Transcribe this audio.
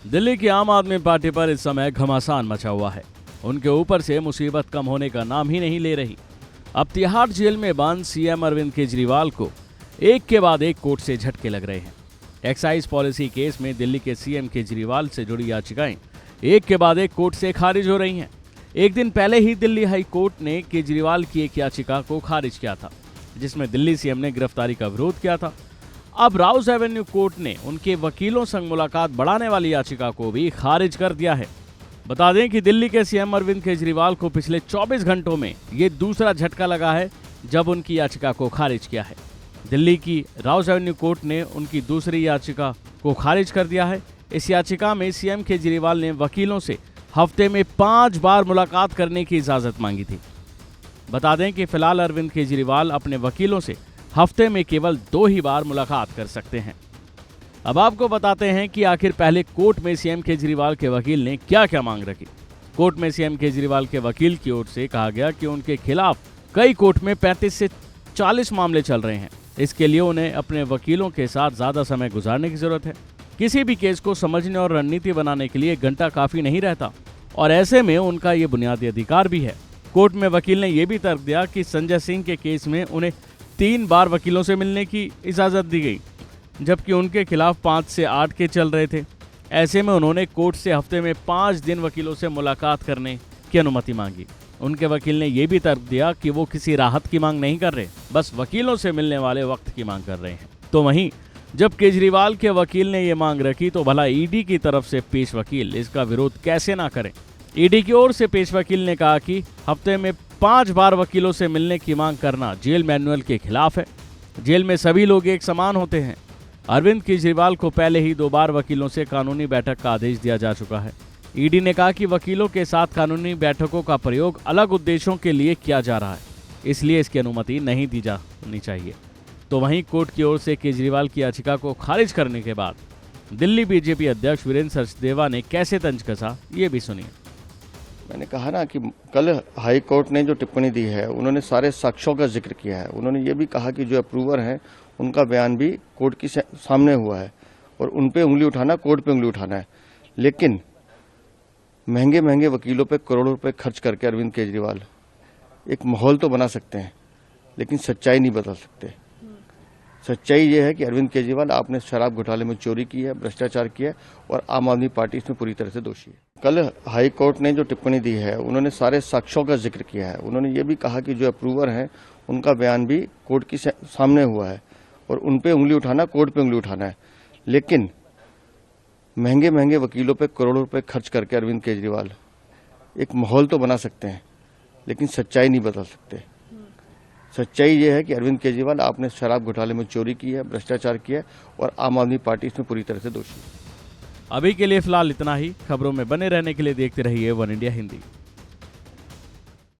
दिल्ली की आम आदमी पार्टी पर इस समय घमासान मचा हुआ है। उनके ऊपर से मुसीबत कम होने का नाम ही नहीं ले रही। अब तिहाड़ जेल में बंद सीएम अरविंद केजरीवाल को एक के बाद एक कोर्ट से झटके लग रहे हैं। एक्साइज पॉलिसी केस में दिल्ली के सीएम केजरीवाल से जुड़ी याचिकाएं एक के बाद एक कोर्ट से खारिज हो रही हैं। एक दिन पहले ही दिल्ली हाई कोर्ट ने केजरीवाल की एक याचिका को खारिज किया था, जिसमें दिल्ली सीएम ने गिरफ्तारी का विरोध किया था। अब राउस एवेन्यू कोर्ट ने उनके वकीलों संग मुलाकात बढ़ाने वाली याचिका को भी खारिज कर दिया है। बता दें कि दिल्ली के सीएम अरविंद केजरीवाल को पिछले 24 घंटों में ये दूसरा झटका लगा है, जब उनकी याचिका को खारिज किया है। दिल्ली की राउस एवेन्यू कोर्ट ने उनकी दूसरी याचिका को खारिज कर दिया है। इस याचिका में सीएम केजरीवाल ने वकीलों से हफ्ते में 5 बार मुलाकात करने की इजाजत मांगी थी। बता दें कि फिलहाल अरविंद केजरीवाल अपने वकीलों से हफ्ते में केवल 2 ही बार मुलाकात कर सकते हैं। अब आपको बताते हैं कि आखिर पहले कोर्ट में सीएम केजरीवाल के वकील ने क्या क्या मांग रखी। कोर्ट में सीएम केजरीवाल के वकील की ओर से कहा गया कि उनके खिलाफ कई कोर्ट में 35 से 40 मामले चल रहे हैं। इसके लिए उन्हें अपने वकीलों के साथ ज़्यादा समय गुजारने की जरूरत है। किसी भी केस को समझने और रणनीति बनाने के लिए 1 घंटा काफ़ी नहीं रहता, और ऐसे में उनका ये बुनियादी अधिकार भी है। कोर्ट में वकील ने यह भी तर्क दिया कि संजय सिंह के केस में उन्हें 3 बार वकीलों से मिलने की इजाज़त दी गई, जबकि उनके खिलाफ 5 से 8 केस चल रहे थे। ऐसे में उन्होंने कोर्ट से हफ्ते में 5 दिन वकीलों से मुलाकात करने की अनुमति मांगी। उनके वकील ने यह भी तर्क दिया कि वो किसी राहत की मांग नहीं कर रहे, बस वकीलों से मिलने वाले वक्त की मांग कर रहे हैं। तो वहीं जब केजरीवाल के वकील ने ये मांग रखी, तो भला ईडी की तरफ से पेश वकील इसका विरोध कैसे ना करें। ईडी की ओर से पेश वकील ने कहा कि हफ्ते में 5 बार वकीलों से मिलने की मांग करना जेल मैनुअल के खिलाफ है। जेल में सभी लोग एक समान होते हैं। अरविंद केजरीवाल को पहले ही 2 बार वकीलों से कानूनी बैठक का आदेश दिया जा चुका है। ईडी ने कहा कि वकीलों के साथ कानूनी बैठकों का प्रयोग अलग उद्देश्यों के लिए किया जा रहा है, इसलिए इसकी अनुमति नहीं दी जानी चाहिए। तो वहीं कोर्ट की ओर से केजरीवाल की याचिका को खारिज करने के बाद दिल्ली बीजेपी अध्यक्ष वीरेंद्र सचदेवा ने कैसे तंज कसा, ये भी सुनिए। मैंने कहा ना कि कल हाई कोर्ट ने जो टिप्पणी दी है, उन्होंने सारे साक्ष्यों का जिक्र किया है। उन्होंने ये भी कहा कि जो अप्रूवर हैं उनका बयान भी कोर्ट के सामने हुआ है और उन पे उंगली उठाना, कोर्ट पे उंगली उठाना है। लेकिन महंगे महंगे वकीलों पे करोड़ों रुपए खर्च करके अरविंद केजरीवाल एक माहौल तो बना सकते हैं, लेकिन सच्चाई नहीं बदल सकते। सच्चाई ये है कि अरविंद केजरीवाल, आपने शराब घोटाले में चोरी की है, भ्रष्टाचार किया है, और आम आदमी पार्टी इसमें पूरी तरह से दोषी है। कल हाई कोर्ट ने जो टिप्पणी दी है, उन्होंने सारे साक्ष्यों का जिक्र किया है। उन्होंने ये भी कहा कि जो अप्रूवर हैं उनका बयान भी कोर्ट के सामने हुआ है और उन पे उंगली उठाना, कोर्ट पे उंगली उठाना है। लेकिन महंगे महंगे वकीलों पे करोड़ों रुपए खर्च करके अरविंद केजरीवाल एक माहौल तो बना सकते हैं, लेकिन सच्चाई नहीं बदल सकते। सच्चाई ये है कि अरविंद केजरीवाल, आपने शराब घोटाले में चोरी की है, भ्रष्टाचार किया है, और आम आदमी पार्टी इसमें पूरी तरह से दोषी है। अभी के लिए फिलहाल इतना ही। खबरों में बने रहने के लिए देखते रहिए वन इंडिया हिंदी।